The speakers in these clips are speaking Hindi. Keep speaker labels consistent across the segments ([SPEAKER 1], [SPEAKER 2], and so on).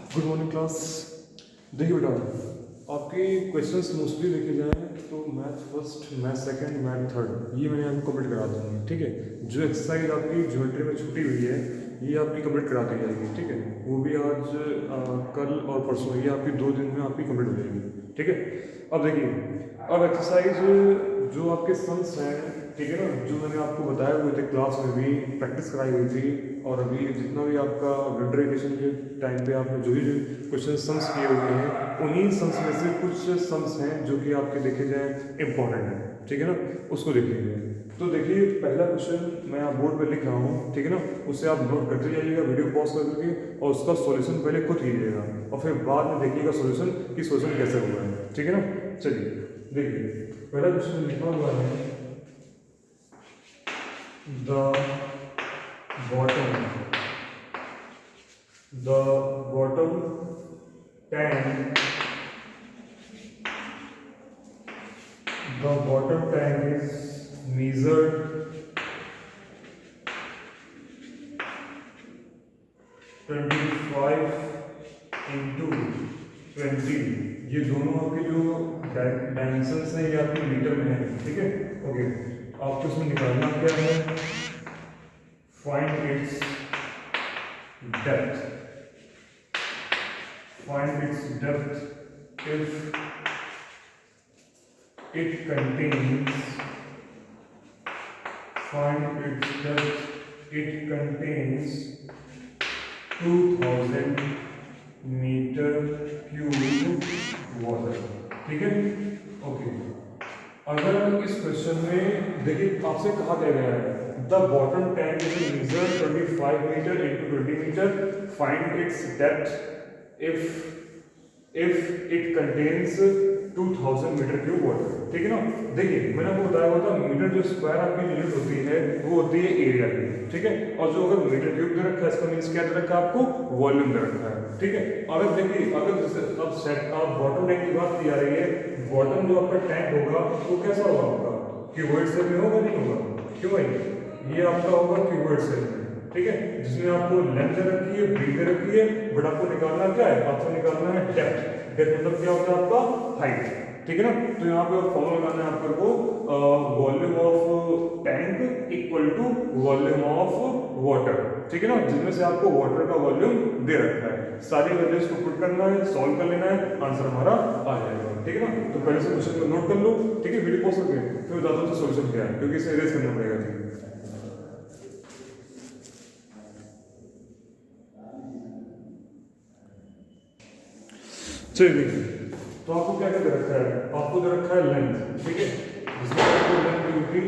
[SPEAKER 1] Good morning class. देखिए बेटा, आपके क्वेश्चंस मोस्टली देखे जाएँ तो math first, math second, math third ये मैंने आपको कंप्लीट करा दूँगा। ठीक है, जो एक्सरसाइज आपकी ज्योमेट्री में छूटी हुई है ये आपकी कंप्लीट करा दी जाएगी। ठीक है, वो भी आज कल और परसों, ये आपकी 2 दिन में आपकी कंप्लीट हो जाएगी। ठीक है, अब देखिए, अब एक्सरसाइज जो आपके सम्स हैं, ठीक है ना, जो मैंने आपको बताए हुए थे क्लास में भी प्रैक्टिस कराई हुई थी, और अभी जितना भी आपका विंटर वेकेशन के टाइम पे आपने जो भी क्वेश्चन सम्स किए हुए हैं, उन्हीं सम्स में से कुछ सम्स हैं जो कि आपके देखे जाए इंपॉर्टेंट है। ठीक है ना, उसको देख लीजिए। तो देखिए, पहला क्वेश्चन मैं आप बोर्ड पे लिख रहा हूँ, ठीक है ना, उसे आप नोट करते जाइएगा वीडियो पॉज कर करके, और उसका सॉल्यूशन पहले खुद कीजिएगा और फिर बाद में देखिएगा सॉल्यूशन कि सॉल्यूशन कैसे हुआ है। ठीक है ना, चलिए देखिए, पहला क्वेश्चन लिखा हुआ है the bottom tank is measured 25 into 20। ये दोनों आपके जो डायमेंशंस हैं ये आपके मीटर में है। ठीक है, ओके, आपको इसमें निकालना क्या है, find its depth. Find its depth if it contains, find its depth, it contains 2000 metre cube water. ठीक है, ओके। अगर इस क्वेश्चन में देखिए आपसे कहा गया है the bottom tank is measure 25 metre into 20 metre, find its depth if it contains 2000 metre cube water. ठीक है ना, देखिए मैंने आपको बताया हुआ था मीटर जो स्क्वायर आपकी यूनिट होती है वो होती है एरिया की। ठीक है, और जो अगर मीटर क्यूब दे रखा है इसका मीन्स क्या दे रखा है आपको, वॉल्यूम दे रखा है। ठीक है, अगर देखिए, अगर जैसे अब सेट आप बॉटम टैंक की बात की जा रही है, बॉटम जो आपका टैंक होगा वो कैसा होगा आपका, क्यूबॉइड शेप में होगा, नहीं होगा, क्यों भाई, ये आपका होगा क्यूबॉइड शेप में। ठीक है, जिसमें आपको लेंथ दे रखी है, ब्रीथ दे रखी है, बट आपको निकालना क्या है, आपको निकालना है डेप्थ। डेप्थ मतलब क्या होता है आपका, हाइट। ठीक है ना, तो यहाँ पे फॉर्मूला लगाना है आपको, volume of tank equal to volume of water. ठीक है ना, जिसमें से आपको वाटर का वॉल्यूम दे रखा है, सारी वैल्यूज को पुट करना है, सॉल्व कर लेना है, आंसर हमारा आ जाएगा। ठीक है ना, तो पहले से क्वेश्चन को नोट कर लो। ठीक है, वीडियो पॉज करके फिर बताता हूँ सॉल्यूशन क्या है, क्योंकि इसे इरेज करना पड़ेगा। चलिए देखिए, तो आपको क्या क्या दे रखा है, आपको दे रखा है लेंथ। ठीक है, जिसमें आपको लेंथ होगी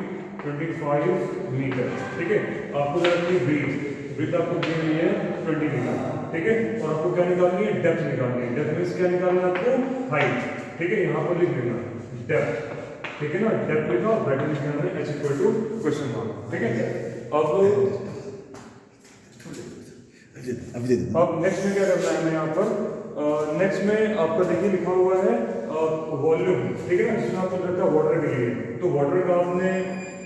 [SPEAKER 1] 25 मीटर। ठीक है, आपको दे रखी है ब्रीथ, ब्रीथ आपको दी हुई है 20 मीटर। ठीक है, और आपको क्या निकालनी है, डेप्थ निकालनी है। डेप्थ मीन्स क्या निकालना है आपको, हाइट। ठीक है, यहाँ पर लिख देना डेप्थ। ठीक है ना, डेप्थ लिखा और ब्रैकेट लिख देना h equal to question mark. ठीक है, अब नेक्स्ट में क्या करना है, मैं यहाँ पर नेक्स्ट में आपका देखिए लिखा हुआ है वॉल्यूम। ठीक है ना, जिसमें आपको रखा वाटर के लिए, तो वाटर का आपने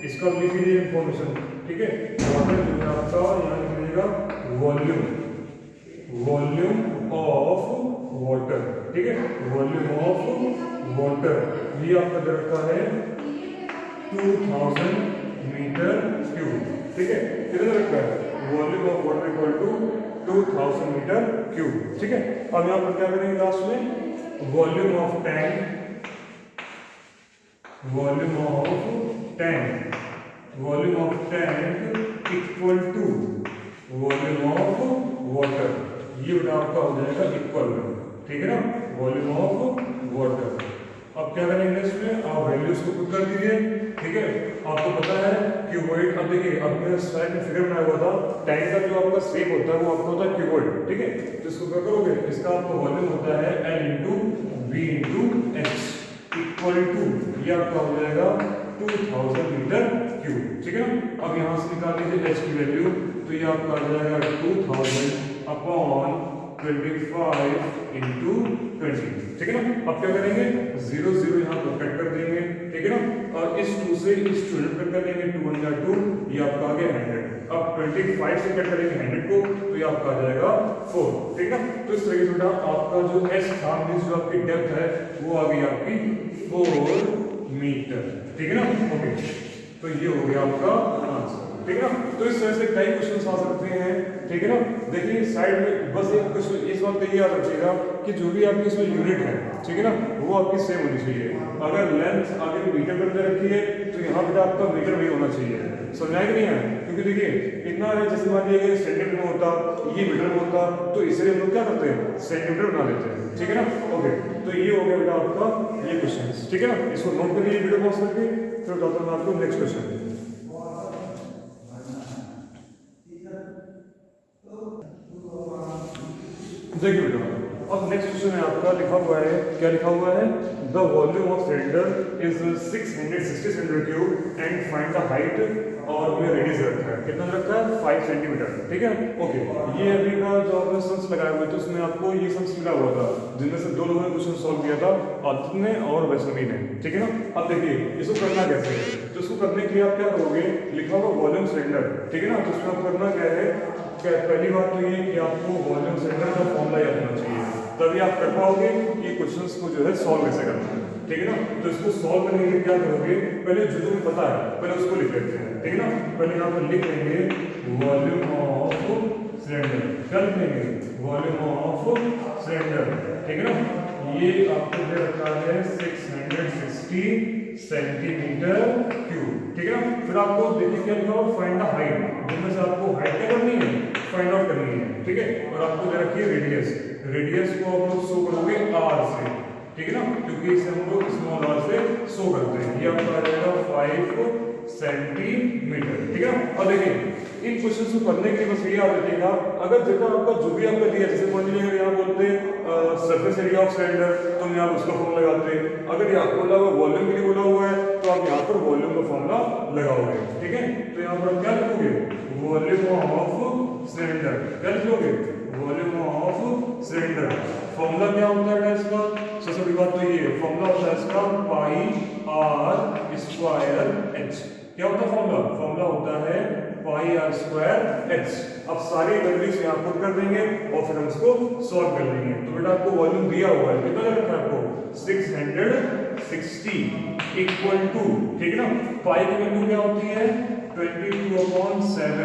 [SPEAKER 1] इसका लिख लीजिए इंफॉर्मेशन। ठीक है, वाटर जो है आपका यहाँ लिख लीजिएगा वॉल्यूम, वॉल्यूम ऑफ वाटर। ठीक है, वॉल्यूम ऑफ वाटर ये आपका दे रखा है 2000 मीटर क्यूब। ठीक है, कितना रखा है, volume of water equal to 2000 metre cube. ठीक है, अब यहाँ पर क्या करेंगे लास्ट में, volume of tank, volume of tank, volume of tank equal to volume of water. ये बेटा आपका हो जाएगा इक्वल। ठीक है ना, वॉल्यूम ऑफ वाटर। अब क्या करेंगे इसमें, आप वैल्यूज को पुट कर दीजिए। ठीक है, आपको पता है क्यूबॉइड, अब देखिए अब मैंने स्लाइड में फिगर बनाया हुआ था, टैंक का जो आपका शेप होता है वो आपका होता है क्यूबॉइड। ठीक है, तो इसको क्या करोगे, इसका आपका वॉल्यूम होता है L into V into H equal to, ये आपका हो जाएगा 2000 मीटर क्यूब। ठीक है ना, अब यहाँ से निकाल लीजिए H की वैल्यू, तो ये आपका आ जाएगा 2000 अपॉन 25 इंटू 20। ठीक है ना, अब क्या करेंगे, 0 0 यहाँ पर कट कर देंगे। ठीक है ना, और इस 2 से इस 2 कट कर देंगे, 2 1 2, ये आपका आ गया 100। अब 25 से कट करेंगे 100 को, तो ये आपका आ जाएगा 4, ठीक है। तो इस तरीके से बेटा आपका जो एस था मींस जो आपकी डेप्थ है वो आ गई आपकी 4 मीटर, ठीक है ना। ओके, तो ये हो गया आपका आंसर, ठीक है ना। तो इस तरह से कई क्वेश्चन आ सकते हैं, ठीक है ना। देखिए साइड में बस एक क्वेश्चन इस बात का ये याद रखिएगा कि जो भी आपकी इसमें यूनिट है, ठीक है ना, वो आपकी सेम होनी चाहिए। अगर लेंथ आगे मीटर पर रखी है तो यहाँ पे आपका मीटर भी होना चाहिए, समझाया कि नहीं है। क्योंकि देखिए इतना है, जैसे मान लीजिए सेंटीमीटर में होता, ये मीटर में होता, तो इसलिए हम लोग क्या करते हैं सेंटीमीटर बना लेते हैं, ठीक है ना। ओके, तो ये हो गया बेटा आपका ये क्वेश्चन, ठीक है ना। इसको नोट कर लीजिए वीडियो पॉज करके, फिर बताता हूँ मैं आपको नेक्स्ट क्वेश्चन। देखिए बेटा अब नेक्स्ट क्वेश्चन है आपका, लिखा हुआ है, क्या लिखा हुआ है, the volume of cylinder is 660 centimetre cube and find the height, और में रेडियस रखा है, कितना रखा है 5 सेंटीमीटर, ठीक है। ओके, ये अभी का जो आपने सम्स लगाए हुए थे उसमें आपको ये सम्स मिला हुआ था, जिनमें से 2 लोगों ने क्वेश्चन सॉल्व किया था, आदित्य ने और वैष्णवी ने, ठीक है ना। अब देखिए इसको करना कैसे है, तो इसको करने के लिए आप क्या करोगे, लिखा हुआ वॉल्यूम सिलेंडर, ठीक है ना। तो इसमें आप करना क्या है, पहली बात तो ये कि आपको वॉल्यूम सिलेंडर का फॉर्मूला याद होना चाहिए, तभी आप कर पाओगे कि क्वेश्चंस को जो है सॉल्व कैसे करना है, ठीक है ना। तो इसको सॉल्व करने के लिए क्या करोगे, पहले जो तुम्हें पता है पहले उसको लिख लेते हैं, ठीक है ना। पहले यहाँ पर लिख लेंगे वॉल्यूम ऑफ सिलेंडर, क्या लिख लेंगे वॉल्यूम ऑफ सिलेंडर, ठीक है ना। ये आपको दे रखा है 660 सेंटीमीटर क्यूब, ठीक है ना। फिर आपको देखिए क्या लिखा हुआ फाइंड द हाइट, जिनमें से आपको हाइट क्या करनी है फाइंड आउट करनी है, ठीक है। और आपको दे रखी है रेडियस, रेडियस को आप लोग शो करोगे आर से, ठीक है ना, क्योंकि इसे हम लोग स्मॉल आर से शो करते हैं। ये आपका आ जाएगा 5 सेंटीमीटर, ठीक है ना। और देखिए इन क्वेश्चन को करने के लिए बस ये याद रखिएगा, अगर जगह आपका जो भी आपका दिया, जैसे मान लीजिए अगर यहाँ बोलते सरफेस एरिया ऑफ सिलेंडर तो यहाँ उसका फॉर्मूला लगाते, अगर यहाँ बोला हुआ वॉल्यूम के लिए बोला हुआ है तो आप यहाँ पर वॉल्यूम का फॉर्मूला लगाओगे, ठीक है। तो यहाँ पर क्या लिखोगे वॉल्यूम ऑफ सिलेंडर, क्या लिखोगे वॉल्यूम ऑफ सिलेंडर। फॉर्मूला क्या होता है इसका, सबसे बड़ी बात तो ये फॉर्मूला होता है इसका पाई आर स्क्वायर एच। क्या होता है फॉर्मूला, फॉर्मूला होता है पाई आर स्क्वायर एच। अब सारी वैल्यूज यहाँ पुट कर देंगे और फिर हम इसको सॉल्व कर लेंगे। तो बेटा आपको वॉल्यूम दिया हुआ है, कितना रखा है आपको 660 इक्वल टू, ठीक है ना। पाई की वैल्यू क्या होती है 22/7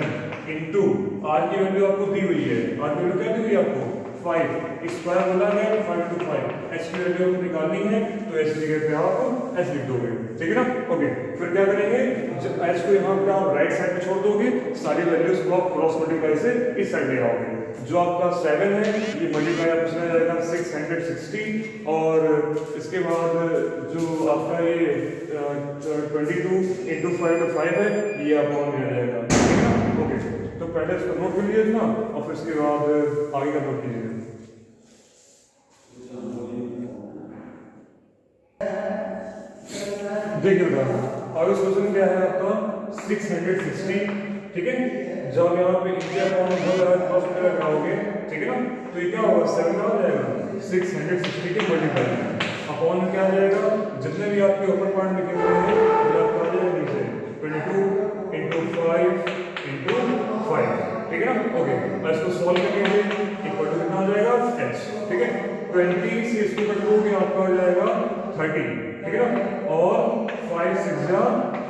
[SPEAKER 1] इंटू आर की वैल्यू आपको दी हुई है, आर की वैल्यू क्या दी हुई है आपको 5, स्क्वायर बोला है 5 to 5, एच की वैल्यू आपको निकालनी है तो एच की जगह पे आप एच लिख दोगे, ठीक है ना। ओके, फिर क्या करेंगे, एच को यहाँ पे आप राइट साइड पे छोड़ दोगे, सारी वैल्यूज को आप क्रॉस मल्टीप्लाई से इस साइड ले आओगे। जो आपका 7 है ये मल्टीप्लाई आपको आ जाएगा 660, और इसके बाद जो आपका ये 22 इंटू 5 to 5 है ये आपको मिल जाएगा, ठीक है ना। ओके, तो पहले इसको नोट कर लीजिए ना और फिर इसके बाद आगे का नोट कीजिए। देखिए बेटा आगे क्वेश्चन क्या है आपका 660, ठीक है। जब यहाँ पे इंडिया क्रॉस लगाओगे, ठीक है ना, तो ये क्या होगा 7 आ जाएगा 660 के मल्टीप्लाई अपॉन में क्या आ जाएगा, जितने भी आपके ऊपर पॉइंट लिखे हुए हैं ये आपका आ जाएगा नीचे 22 इंटू 5 इंटू 5, ठीक है ना। ओके, मैं इसको सॉल्व करेंगे इक्वल टू कितना आ जाएगा h, ठीक है। 20 से इसको कट करोगे आपका आ जाएगा 30, ठीक है ना, और 5 6 जा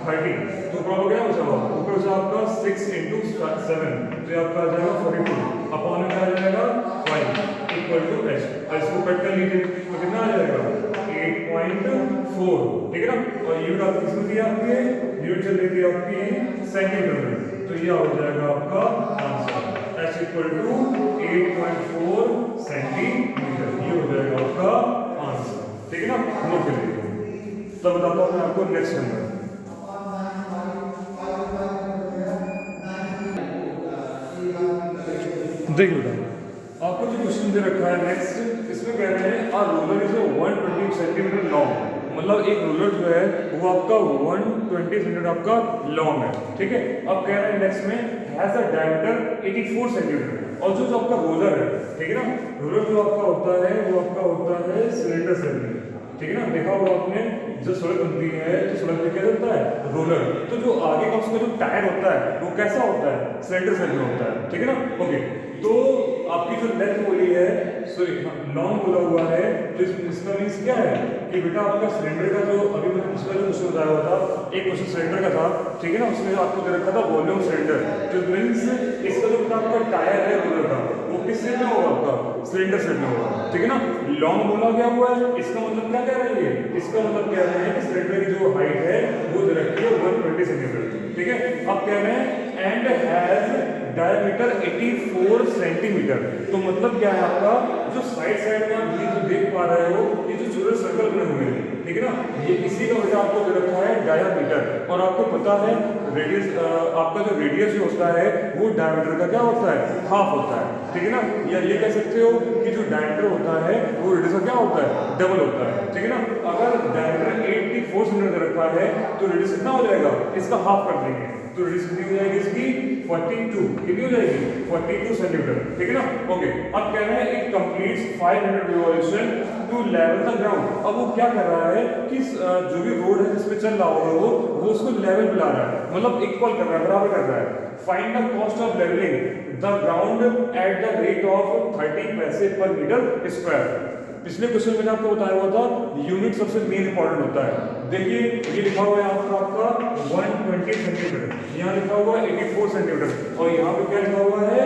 [SPEAKER 1] 30, तो ऊपर हो गया बचा हुआ, ऊपर से आपका 6 इंटू 7 तो ये आपका आ जाएगा 42 अपॉन में क्या आ जाएगा 5 इक्वल टू h। इसको कट कर लीजिए तो कितना आ जाएगा 8.4, ठीक है ना। और यूनिट आपकी किसमें दी आपकी है, यूनिट चल रही थी आपकी सेंटीमीटर में, तो ये हो जाएगा आपका answer h equal to 8.4 centimetre, ये हो जाएगा आपका आंसर, ठीक है ना। नोट कर लीजिए। तो बताता हूँ मैं आपको नेक्स्ट नंबर। देखिए बेटा आपको जो क्वेश्चन दे रखा है नेक्स्ट, इसमें कह रहे हैं आ रोलर इज 120 सेंटीमीटर लॉन्ग, मतलब एक रोलर जो है वो आपका 120 सेंटीमीटर आपका लॉन्ग है, ठीक है। अब कह रहे हैं नेक्स्ट में हैज अ डायमीटर 84 सेंटीमीटर, और जो आपका रोलर है, ठीक है ना, रोलर जो आपका होता है वो आपका होता है सिलेंडर सेल में, ठीक है ना। देखा होगा आपने जो सड़क बनती है तो सड़क में क्या होता है रोलर, तो जो आगे का उसका जो टायर होता है वो कैसा होता है सिलेंडर सेल में होता है, ठीक है ना। ओके, तो आपकी जो लेंथ सॉरी लॉन्ग बोला हुआ है, तो इसका मीन्स क्या है कि बेटा आपका सिलेंडर का जो अभी मैंने पिछला जो क्वेश्चन बताया हुआ था, एक क्वेश्चन सिलेंडर का था, ठीक है ना, उसमें आपको दे रखा था वॉल्यूम सिलेंडर, तो मीन्स इसका जो बेटा आपका टायर है रोलर का वो किस सेट में होगा, आपका सिलेंडर सेट में होगा, ठीक है ना। लॉन्ग बोला गया हुआ है, इसका मतलब क्या कह रही है, इसका मतलब कह रहे हैं कि सिलेंडर की जो हाइट है वो दे रखी है 120 सेंटीमीटर, ठीक है। अब कह रहे हैं एंड हैज डायमीटर 84 सेंटीमीटर, तो मतलब क्या है आपका जो साइड में आप ये जो देख पा रहे हो, ये जो छोटे सर्कल बने हुए हैं, ठीक है ना, ये इसी का वजह आपको दे रखा है डायमीटर, और आपको पता है रेडियस, आपका जो रेडियस जो होता है वो डायमीटर का क्या होता है, हाफ होता है, ठीक है ना। या ये कह सकते हो कि जो डायमीटर होता है वो रेडियस का क्या होता है, डबल होता है, ठीक है ना। अगर डायमीटर 84 सेंटीमीटर रखा है तो रेडियस कितना हो जाएगा, इसका हाफ कर देंगे, तो रेडियस कितनी हो जाएगी इसकी 42, कितनी हो जाएगी 42 सेंटीमीटर, ठीक है ना। ओके, अब कह रहे हैं it completes 500 revolution to level the ground. अब वो क्या कर रहा है कि जो भी रोड है जिसपे चल रहा होगा वो उसको लेवल पे ला रहा है, मतलब इक्वल कर रहा है, बराबर कर रहा है। Find the cost of levelling the ground at the rate of 30 paise पर मीटर स्क्वायर। पिछले क्वेश्चन में आपको बताया हुआ था यूनिट सबसे मेन इंपॉर्टेंट होता है। देखिए ये लिखा हुआ है यहाँ पर आपका 120 सेंटीमीटर, यहाँ लिखा हुआ है 84 सेंटीमीटर, और यहाँ पे क्या लिखा हुआ है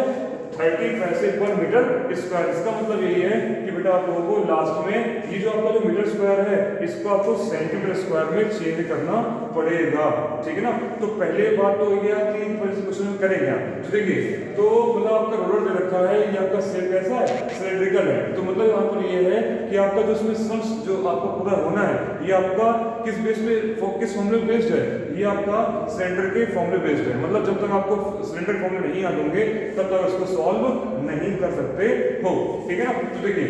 [SPEAKER 1] 30 पैसे पर मीटर स्क्वायर। इसका मतलब यही है कि बेटा आप लोगों को लास्ट में ये जो आपका जो मीटर स्क्वायर है इसको आपको सेंटीमीटर स्क्वायर में चेंज करना पड़ेगा, ठीक है ना। तो पहले बात तो ये कि क्वेश्चन में करेंगे आप, तो देखिए तो मतलब आपका रोलर दे रखा है, ये आपका शेप कैसा है, सिलेंड्रिकल है, तो मतलब यहाँ पर ये है कि आपका जो इसमें सम्स जो आपका पूरा होना है ये आपका किस बेस पे, किस फॉर्मूले बेस्ड है, ये आपका सिलेंडर के फॉर्मूले बेस्ड है। मतलब जब तक आपको सिलेंडर फॉर्मूले नहीं याद होंगे तब तक उसको सॉल्व नहीं कर सकते हो, ठीक है ना। तो देखिए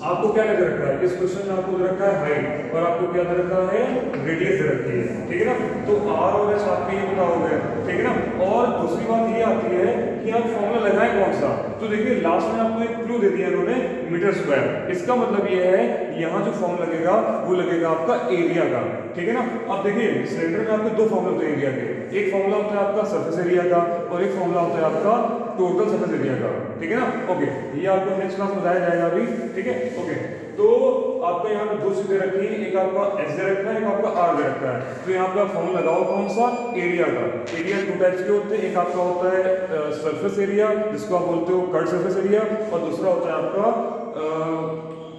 [SPEAKER 1] आपको क्या दे रखा है, इस क्वेश्चन में आपको दे रखा है हाइट, और आपको क्या दे रखा है, रेडियस दे रखी है, ठीक है ना। तो आर और एस आपके ये पता हो गया, ठीक है ना। और दूसरी बात ये आती है कि आप फॉर्मूला लगाएं कौन सा, तो देखिए लास्ट में आपको एक क्लू दे दिया इन्होंने, मीटर स्क्वायर। इसका मतलब ये है यहाँ जो फॉर्मूला लगेगा वो लगेगा आपका एरिया का, ठीक है ना। अब देखिए सिलेंडर में आपको दो फॉर्मूला होते हैं एरिया के, एक फॉर्मूला होता है आपका सरफेस एरिया का और एक फॉर्मूला होता है आपका टोटल सरफेस एरिया का, ठीक है ना। ओके, ये आपको नेक्स्ट क्लास में बताया जाएगा अभी, ठीक है। ओके, तो आपका यहाँ पे दो चीजें रखी है, एक आपका एस दे रखा है, एक आपका आर दे रखा है। तो यहाँ पे आप फॉर्मूला लगाओ कौन सा, एरिया का। एरिया टू टाइप्स के होते हैं, एक आपका होता है सरफेस एरिया जिसको आप बोलते हो कर्व सरफेस एरिया, और दूसरा होता है आपका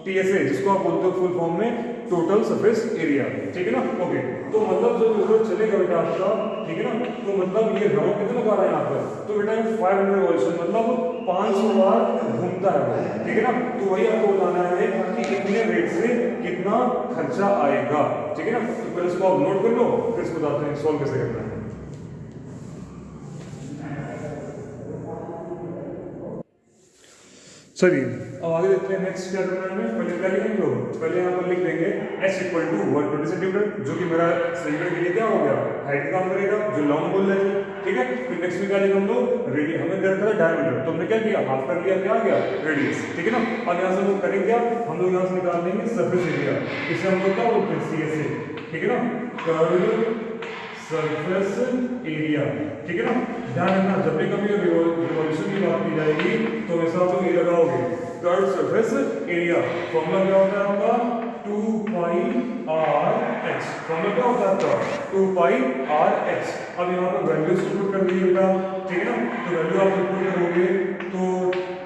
[SPEAKER 1] टीएसए जिसको आप बोलते हो फुल फॉर्म में टोटल सरफेस एरिया, ठीक है ना। ओके, तो मतलब जब रोलर चलेगा बेटा आपका, ठीक है ना, तो मतलब ये राउंड कितना लगा रहा है यहाँ पर, तो बेटा 500 रिवॉल्यूशन मतलब 500 बार घूमता है वो, ठीक है ना। तो वही आपको बताना है कि इतने रेट से कितना खर्चा आएगा, ठीक है ना। तो पहले इसको आप नोट कर लो, फिर इसको बताते हैं सॉल्व कैसे करना है। चलिए अब आगे देखते हैं नेक्स्ट क्या करना है हमें। पहले क्या लिखेंगे लोग, पहले यहाँ पर लिख देंगे s इक्वल टू 120 सेंटीमीटर, जो कि मेरा सिलेंडर के लिए क्या हो गया, हाइट काम करेगा, जो लॉन्ग बोल रहे थे, ठीक है। फिर नेक्स्ट में क्या लिखेंगे हम लोग, रेडियस हमें दे रखा था डायमीटर, तो हमने क्या किया, हाफ कर लिया, क्या आ गया रेडियस, ठीक है ना। अब यहाँ से हम लोग करेंगे क्या, हम लोग यहाँ से निकाल लेंगे सरफेस एरिया, इसे हम लोग क्या बोलते हैं CSA, ठीक है ना, कर्व सरफेस एरिया, ठीक है ना। ध्यान रखना जब भी कभी रिवॉल्यूशन की बात की जाएगी तो हमेशा आप लोग ये लगाओगे कर्व सरफेस एरिया। फॉर्मूला क्या होता है आपका 2 पाई आर एच, फॉर्मूला क्या होता है आपका 2 पाई आर एच। अब यहाँ पर वैल्यू पुट कर दीजिए बेटा, ठीक है ना। तो वैल्यू आप पुट करोगे तो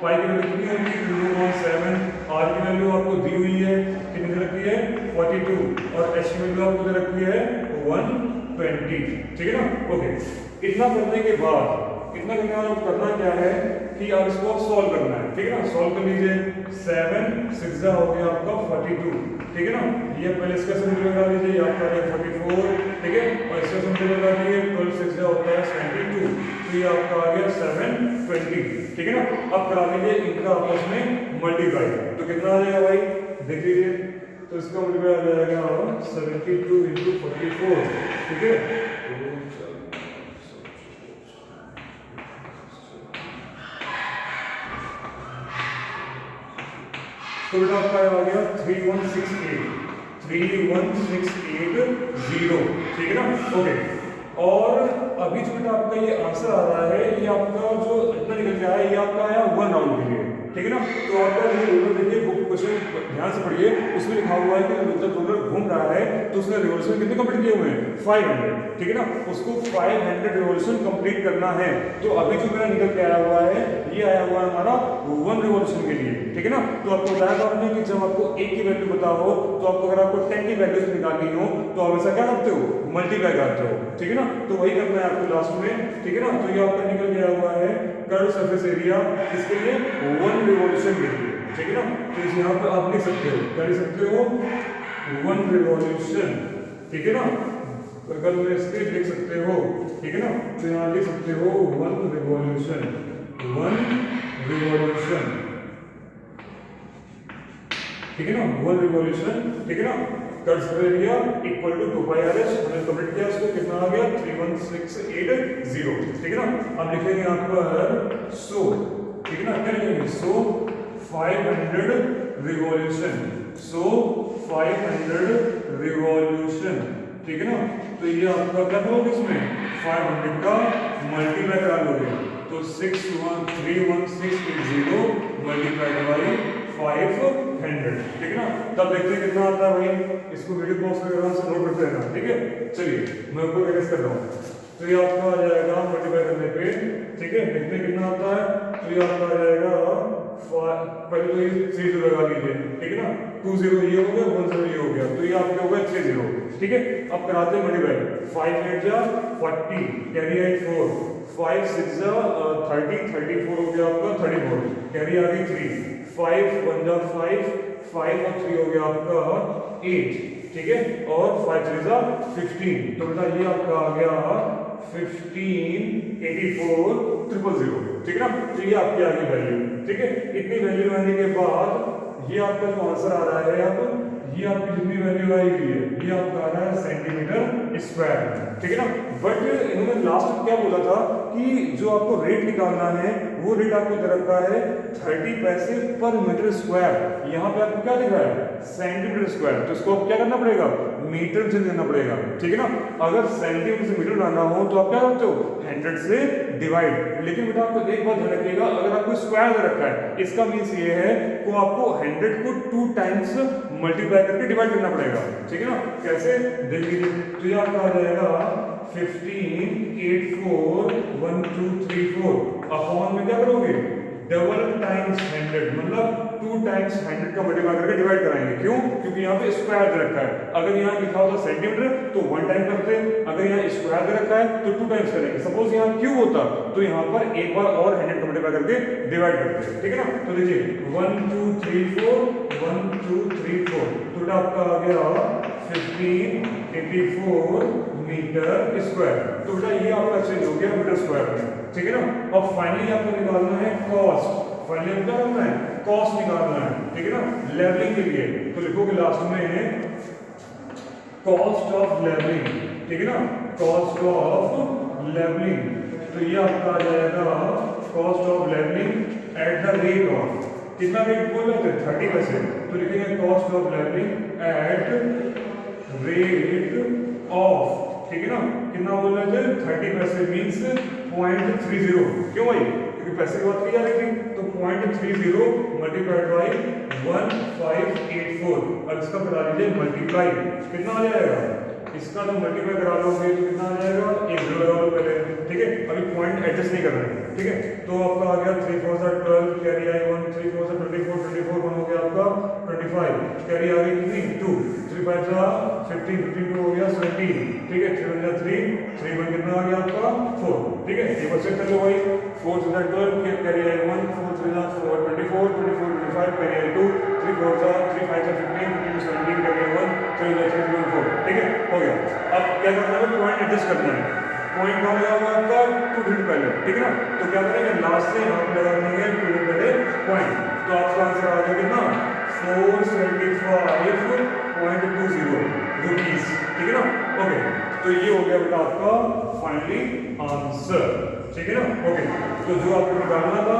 [SPEAKER 1] पाई की वैल्यू कितनी होगी 2.7, आर की वैल्यू आपको दी हुई है कितनी दे रखी है 42, और एच की वैल्यू आपको दे रखी है 120, ठीक है ना। ओके, इतना करने के बाद इतना करने वाला करना क्या है कि अब इसको सॉल्व करना है, ठीक है ना। सॉल्व कर लीजिए, 7 6 हो गया आपका 42, ठीक है ना। ये पहले इसका सम लगा लीजिए, ये आपका 44, ठीक है, और इसका सम लगा लीजिए 12 6 होता है 72, तो ये आपका आ गया 720, ठीक है ना। अब करा लीजिए इनका आपस में मल्टीप्लाई, तो कितना आ जाएगा भाई देख लीजिए, तो इसका मल्टीप्लाई आ जाएगा 72 × 44, ठीक है। तो बेटा आपका आ गया 3168, 31680, ठीक है ना। ओके, और अभी जो बेटा आपका ये आंसर आ रहा है, ये आपका जो इतना निकल के आया, ये आपका आया 1 राउंड के लिए, ठीक है ना। तो आपका ये रोलर देखिए क्वेश्चन ध्यान से पढ़िए, उसमें लिखा हुआ है कि जब रोलर घूम रहा है तो उसने रिवॉल्यूशन कितने कंप्लीट किए हुए हैं 500, ठीक है ना। उसको 500 रिवॉल्यूशन कंप्लीट करना है। तो अभी जो मेरा निकल के आया हुआ है ये आया हुआ है हमारा 1 रिवॉल्यूशन के लिए, ठीक है ना। तो आपको बताया था आपने कि जब आपको एक की वैल्यू पता हो तो आपको अगर आपको 10 की वैल्यूज निकालनी हो तो आप ऐसा क्या करते हो, मल्टीप्लाई करते हो, ठीक है ना। तो वही करना है आपको लास्ट में, ठीक है ना। तो ये आपका निकल गया हुआ है कर्व सरफेस एरिया किसके लिए, 1 रिवॉल्यूशन के लिए, ठीक है ना। तो इस यहाँ पे आप लिख सकते हो, क्या लिख सकते हो, 1 रिवॉल्यूशन, ठीक है ना। अगर में इसके लिख सकते हो, ठीक है ना। तो यहाँ लिख सकते हो 1 रिवॉल्यूशन, 1 रिवॉल्यूशन, ठीक है ना, 1 रिवॉल्यूशन, ठीक है ना। Curve surface area equal to 2 pi R H, हमने कंप्लीट किया उसको, कितना आ गया 31680, ठीक है ना। अब लिखेंगे यहाँ पर सो, ठीक है ना, क्या लिखेंगे, सो 500 रिवॉल्यूशन, सो 500 रिवॉल्यूशन, ठीक है ना। तो ये आपका क्या होगा, इसमें 500 का मल्टीप्लाई करा लोगे तो 6131680 मल्टीप्लाइड बाई 500, ठीक है ना। तब देखते हैं कितना आता है भाई, इसको वीडियो पॉज करके आराम से नोट करते रहना, ठीक है। चलिए मैं आपको रिवाइज कर रहा हूँ। तो ये आपका आ जाएगा मल्टीप्लाई करने पे, ठीक है, देखते हैं कितना आता है। तो ये आपका आ जाएगा पहले तो ये 3 0 लगा लीजिए, ठीक है ना। 2 0 ये हो गया, 1 0 ये हो गया, तो ये आपके हो गए 3 0, ठीक है। अब कराते हैं मल्टीप्लाई, 5 8 जा 40, कैरी आई 4, 5 6 जा 30, 34 हो गया आपका 34, कैरी आ गई 3, 5 1 जा 5, 5 और 3 हो गया आपका 8, ठीक है, और 5 3 जा 15, तो बेटा ये आपका आ गया 15 84 000, ठीक है ना। तो ये आपकी आ गई वैल्यू, ठीक है। इतनी वैल्यू आने के बाद ये आपका जो आंसर आ रहा है, अब ये आपकी जितनी वैल्यू आएगी ये आपका आ रहा है सेंटीमीटर स्क्वायर, ठीक है ना। बट इन्होंने लास्ट में क्या बोला था कि जो आपको रेट निकालना है वो रेट आपको दे रखा है 30 पैसे पर मीटर स्क्वायर। यहाँ पे आपको क्या दिख रहा है, सेंटीमीटर स्क्वायर, तो इसको क्या करना पड़ेगा, मीटर से देना पड़ेगा, ठीक है ना। अगर सेंटीमीटर से मीटर लाना हो तो आप क्या करते हो, 100 से डिवाइड। लेकिन बेटा आपको एक बात ध्यान रखिएगा, अगर आपको स्क्वायर दे रखा है इसका मीन्स ये है को आपको 100 को 2 टाइम्स मल्टीप्लाई करके डिवाइड करना पड़ेगा, ठीक है ना। कैसे देख लीजिए, तो ये आपका आ जाएगा 15 8 4 1 2 3 4 अपॉन में क्या करोगे, डबल टाइम्स 100, मतलब 2 टाइम्स 100 का मल्टीप्लाई करके डिवाइड कराएंगे। क्यों, क्योंकि यहाँ पे स्क्वायर दे रखा है। अगर यहाँ लिखा होता सेंटीमीटर तो 1 टाइम करते, अगर यहाँ स्क्वायर दे रखा है तो 2 टाइम्स करेंगे। सपोज यहाँ क्यूब होता तो यहाँ पर एक बार और 100 का मल्टीप्लाई करके डिवाइड करते, ठीक है ना। तो देखिए 1 2 3 4 1 2 3 4, तो आपका आ गया 1584 मीटर स्क्वायर। तो बेटा ये आपका चेंज हो गया मीटर स्क्वायर में, ठीक है ना। अब फाइनली आपको निकालना है कॉस्ट, फाइनली क्या करना है, कॉस्ट निकालना है, ठीक है ना, लेवलिंग के लिए। तो लिखोगे लास्ट में कॉस्ट ऑफ लेवलिंग, ठीक है ना, कॉस्ट ऑफ लेवलिंग। तो ये आपका आ जाएगा cost of levelling at the rate of, कितना रेट बोल रहे थे, 30 पैसे। तो लिखेंगे cost of levelling at rate of, ठीक है ना, कितना बोल रहे थे, 30 पैसे मीन्स 0.30। क्यों भाई, क्योंकि पैसे की बात की जा रही थी, तो 0.30 मल्टीप्लाइड बाई 1584। अब इसका करा लीजिए मल्टीप्लाई, कितना आ जाएगा, इसका तो मल्टीप्लाई करा लोगे तो कितना आ जाएगा, 1 0 लगा लो पहले, ठीक है। अभी पॉइंट एडजस्ट नहीं कर रहे हैं, ठीक है। तो आपका आ गया 3 4 12, कैरी आई 1, 3 4 24 24 1 हो गया आपका 25, कैरी आ गई कितनी 2, 3 5 15 15 2 हो गया 17, ठीक है। 3 1 3 3 1 कितना आ गया आपका 4, ठीक है। ये बच्चे कर लो भाई, 4 12 कैरी आई 1, 4 3 4 24 24 25 कैरी आई 2, 3 4 3 5 15 15 17 कैरी आई 1, 3 3 1 4, ठीक है, हो गया। अब क्या करना है, पॉइंट एडजस्ट करना है। पॉइंट कौन लगा हुआ आपका 2 डिजिट पहले, ठीक है ना। तो क्या करेंगे, लास्ट से हम लगा देंगे 2 डिजिट पहले पॉइंट, तो आपका आंसर आ गया कितना 475.20 रुपीज, ठीक है ना। ओके, तो ये हो गया बेटा आपका फाइनली आंसर, ठीक है ना। ओके, तो जो आपको निकालना था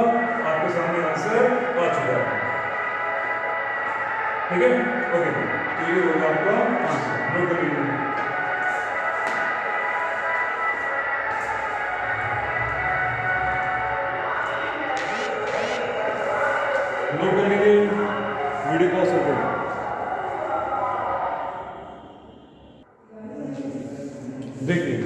[SPEAKER 1] आपके सामने आंसर आ चुका है, ठीक है। ओके, तो ये हो गया आपका आंसर, नोट कर लीजिए। नोट कर लीजिए, वीडियो पॉज करके। देखिए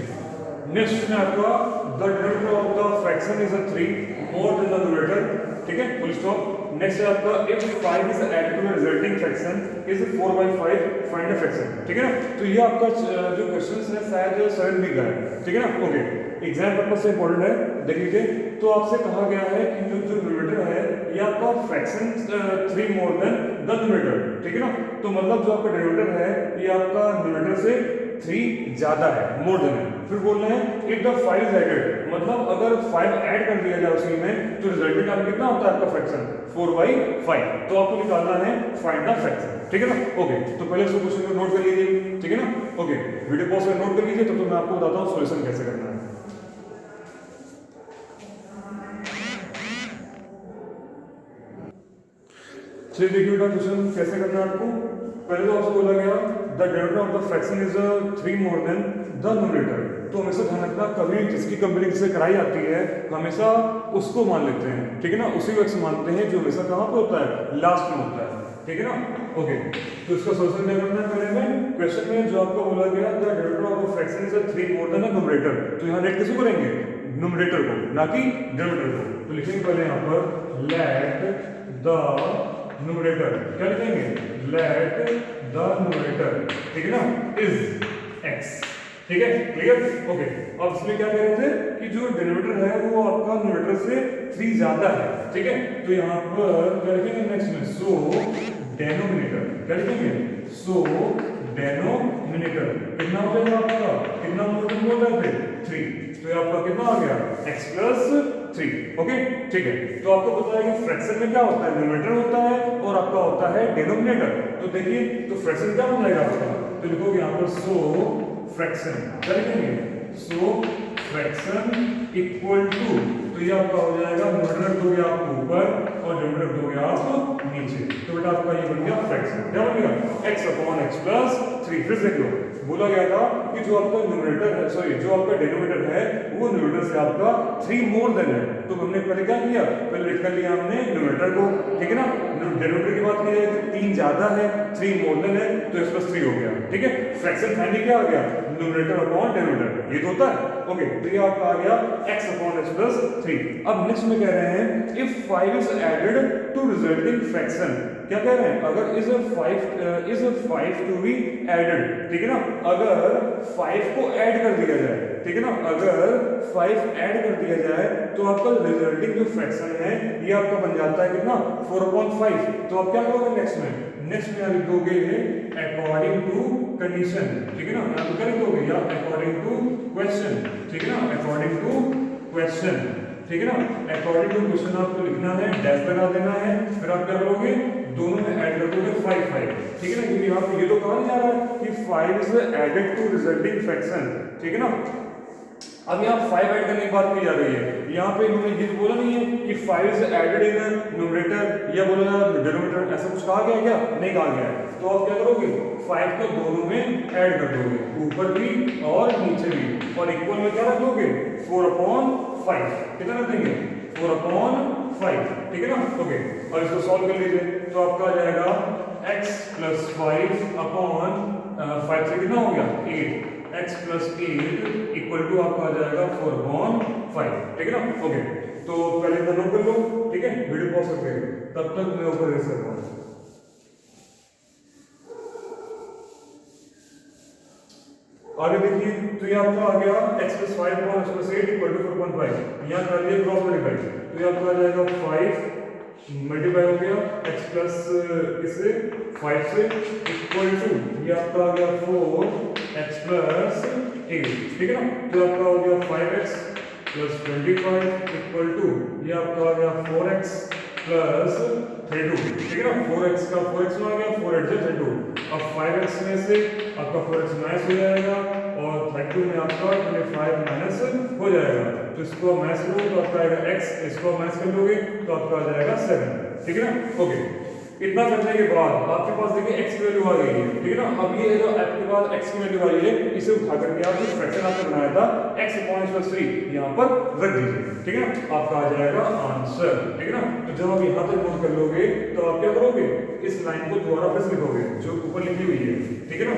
[SPEAKER 1] नेक्स्ट में आपका the derivative of the fraction is 3 more than the numerator, ठीक है, फुल स्टॉप। नेक्स्ट है आपका if 5 is added to the resulting fraction is 4/5 find the fraction, ठीक है ना। तो ये आपका जो क्वेश्चंस है शायद 7B का है, ठीक है ना। ओके, एग्जाम पर्पस से इंपॉर्टेंट है, देख लीजिए। तो आपसे कहा गया है कि जो न्यूमरेटर है ये आपका fraction 3 more than the numerator, ठीक है ना। तो मतलब जो आपका डेरिवेटिव है ये आपका न्यूमरेटर से 3 ज्यादा है, मोर देन है। फिर बोल रहे हैं इफ द 5 इज एडेड, मतलब अगर 5 ऐड कर दिया जाए उसी में तो रिजल्टेंट आपका कितना होता है आपका फ्रैक्शन 4/5। तो आपको निकालना है फाइंड द फ्रैक्शन, ठीक है ना। ओके, तो पहले इसको क्वेश्चन को नोट कर लीजिए, ठीक है ना। ओके, वीडियो पॉज कर नोट कर लीजिए, तो मैं आपको बताता हूँ सॉल्यूशन कैसे करना है। चलिए देखिए बेटा क्वेश्चन कैसे करना है आपको। पहले तो आपसे बोला गया the derivative of the fraction is 3 more than the numerator. तो हमेशा ध्यान रखना, कभी जिसकी कंप्लीट से कराई आती है हमेशा उसको मान लेते हैं, ठीक है ना। उसी वक्त मानते हैं जो हमेशा कहाँ पे होता है, लास्ट में होता है, ठीक है ना। ओके, तो इसका सॉल्यूशन क्या करना है। पहले में क्वेश्चन में जो आपको बोला गया the derivative of the fraction is 3 more than the numerator, तो यहाँ लेट किसको करेंगे, न्यूमरेटर को, ना कि डेरिवेटिव को। तो लिखेंगे पहले यहाँ पर लेट द न्यूमरेटर, क्या लिखेंगे, लेट द न्यूमरेटर, ठीक है ना, इज x, ठीक है, क्लियर। ओके, अब इसमें क्या कह रहे थे कि जो डेरिवेटिव है वो आपका न्यूमरेटर से 3 ज्यादा है, ठीक है। तो यहाँ पर क्या लिखेंगे नेक्स्ट में, सो डेनोमिनेटर, क्या लिखेंगे, सो डेनोमिनेटर कितना हो जाएगा आपका, कितना मोर बोल रहे थे 3, तो ये आपका कितना आ गया x + 3, ओके, ठीक है। तो आपको पता है कि फ्रैक्शन में क्या होता है, न्यूमरेटर होता है और आपका होता है डिनोमिनेटर। तो देखिए, तो फ्रैक्शन क्या बन जाएगा आपका, तो लिखोगे यहाँ पर सो फ्रैक्शन, क्या लिखेंगे, सो फ्रैक्शन इक्वल टू, तो ये आपका हो जाएगा न्यूमरेटर दोगे आप ऊपर और डिनोमिनेटर दोगे आप नीचे। तो बेटा आपका ये बन गया फ्रैक्शन, क्या बन गया x/x + 3। फिर देख लो, बोला गया था कि जो आपका न्यूमरेटर है, सॉरी जो आपका डिनोमिनेटर है वो न्यूमरेटर से आपका 3 मोर देन है। तो हमने पहले क्या किया, पहले लिख कर लिया हमने न्यूमरेटर को, ठीक है ना। डेरिवेटिव की बात की जाए तो 3 ज्यादा है, 3 मोर देन है, तो x + 3 हो गया, ठीक है। फ्रैक्शन फाइनली क्या आ गया, न्यूमरेटर अपॉन डेरिवेटिव, ये तो होता है। ओके, तो ये आपका आ गया x/x + 3। अब नेक्स्ट में कह रहे हैं if 5 is added to resulting fraction, क्या कह रहे हैं, अगर इज 5 टू बी एडेड, ठीक है ना। अगर 5 को ऐड कर दिया जाए, ठीक है ना, अगर 5 ऐड कर दिया जाए तो आपका रिजल्टिंग जो फ्रैक्शन है ये आपका बन जाता है कितना 4/5। तो आप क्या करोगे नेक्स्ट में आप लिख दोगे अकॉर्डिंग टू कंडीशन, ठीक है ना। यहाँ पे क्या लिखोगे, या अकॉर्डिंग टू क्वेश्चन, ठीक है ना, अकॉर्डिंग टू क्वेश्चन, ठीक है ना। अकॉर्डिंग टू क्वेश्चन आपको लिखना है, डैश लगा देना है, फिर आप क्या करोगे, दोनों में ऐड कर दोगे 5, ठीक है ना। क्योंकि यहाँ पे ये तो कहा नहीं जा रहा है कि 5 is added to resulting fraction, ठीक है ना। अब यहाँ 5 ऐड करने की बात की जा रही है, यहाँ पे इन्होंने ये तो बोला नहीं है कि 5 इज एडेड इन न्यूमरेटर या बोला डिनोमिनेटर, ऐसा कुछ कहा गया क्या, नहीं कहा गया है। तो आप क्या करोगे, 5 को दोनों में ऐड कर दोगे, ऊपर भी और नीचे भी, और इक्वल में क्या रख दोगे 4/5, कितना रख देंगे 4/5, ठीक है ना। ओके, और इसको सॉल्व कर लीजिए, तो आपका आ जाएगा x + 5/5 से कितना हो गया 8, x + 8 इक्वल टू आपका आ जाएगा 4/5, ठीक है ना। ओके, तो पहले इधर नोट कर लो, ठीक है, वीडियो पॉज करके, तब तक मैं ऊपर रेस कर रहा हूँ। आगे देखिए, तो ये आपका आ गया x + 5/8 इक्वल टू 4/5, यहाँ कर लिए क्रॉस मल्टीप्लाई, तो ये आपका आ जाएगा 5 मल्टीप्लाई हो गया x + इससे 5 से इक्वल टू ये आपका आ गया 4x + 8, ठीक है ना। तो आपका हो गया 5x + 25 इक्वल टू ये आपका आ गया 4x + 32, ठीक है ना। 4x का 4x में आ गया, 4 से 32। अब 5x में से आपका 4x माइनस हो जाएगा और 32 में आपका 25 माइनस हो जाएगा। तो इसको माइनस करो तो आपका आएगा x, इसको माइनस कर लोगे तो आपका आ जाएगा 7, ठीक है ना। ओके, इतना करने के बाद आपके पास देखिए x की वैल्यू आ गई है, ठीक है ना। अब ये जो आपके पास x की वैल्यू आई है इसे उठा करके आप जो फ्रैक्शन आपने बनाया था x/x + 3 यहाँ पर रख दीजिए, ठीक है ना। आपका आ जाएगा आंसर, ठीक है ना। तो जब आप यहाँ तक नोट कर लोगे इस लाइन को दोबारा फिर से लिखोगे जो ऊपर लिखी हुई है, ठीक है ना,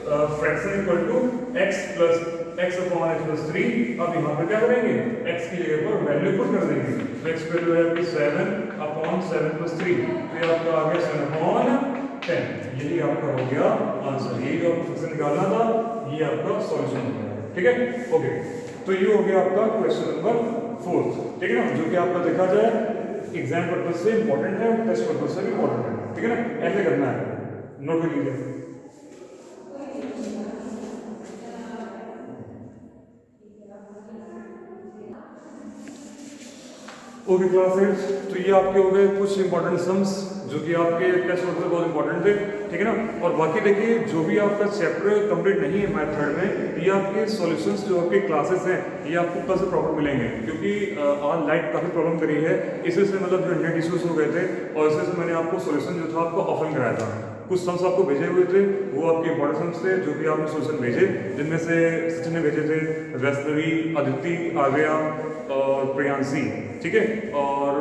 [SPEAKER 1] fraction equal to x plus x upon x plus 3। अब यहाँ पे क्या करेंगे, x की जगह पर वैल्यू पुट कर देंगे, तो x वैल्यू है आपकी 7 अपॉन 7 प्लस 3, तो ये आपका आ गया 7 अपॉन 10। यही आपका हो गया आंसर, यही जो आपको फिर से निकालना था, ये आपका सॉल्यूशन हो गया, ठीक है। ओके, तो ये हो गया आपका क्वेश्चन नंबर 4, ठीक है ना, जो कि आपका देखा जाए एग्जाम पर्पज से इंपॉर्टेंट है और टेस्ट पर्पज से भी इंपॉर्टेंट है, ठीक है ना, ऐसे करना है, नोट कर लीजिए। ओके क्लास 8, तो ये आपके हो गए कुछ इंपॉर्टेंट सम्स जो कि आपके टेस्ट पर्पज से बहुत इंपॉर्टेंट थे, ठीक है ना। और बाकी देखिए जो भी आपका चैप्टर कंप्लीट नहीं है मैथ थर्ड में, ये आपके सॉल्यूशंस जो आपके क्लासेस हैं ये आपको कल से प्रॉपर मिलेंगे, क्योंकि आज लाइट काफ़ी प्रॉब्लम करी है, इसी से मतलब जो नेट इश्यूज हो गए थे और इसी से मैंने आपको सॉल्यूशन जो था आपको ऑफलाइन कराया था। कुछ सम्स आपको भेजे हुए थे, वो आपके इंपॉर्टेंट सम्स थे जो कि आपने सॉल्यूशन भेजे, जिनमें से सचिन ने भेजे थे, वैष्णवी, अदिति, आर्या और प्रियांशी, ठीक है, और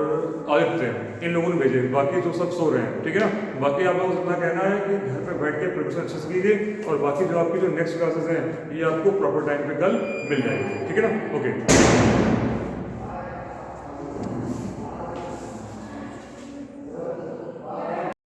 [SPEAKER 1] आदित्य, इन लोगों ने भेजे, बाकी जो सब सो रहे हैं, ठीक है ना। बाकी आप लोगों को इतना कहना है कि घर पे बैठ के प्रिपरेशन अच्छे से कीजिए और बाकी जो आपकी जो नेक्स्ट क्लासेस हैं ये आपको प्रॉपर टाइम पे कल मिल जाएगी, ठीक है ना। ओके।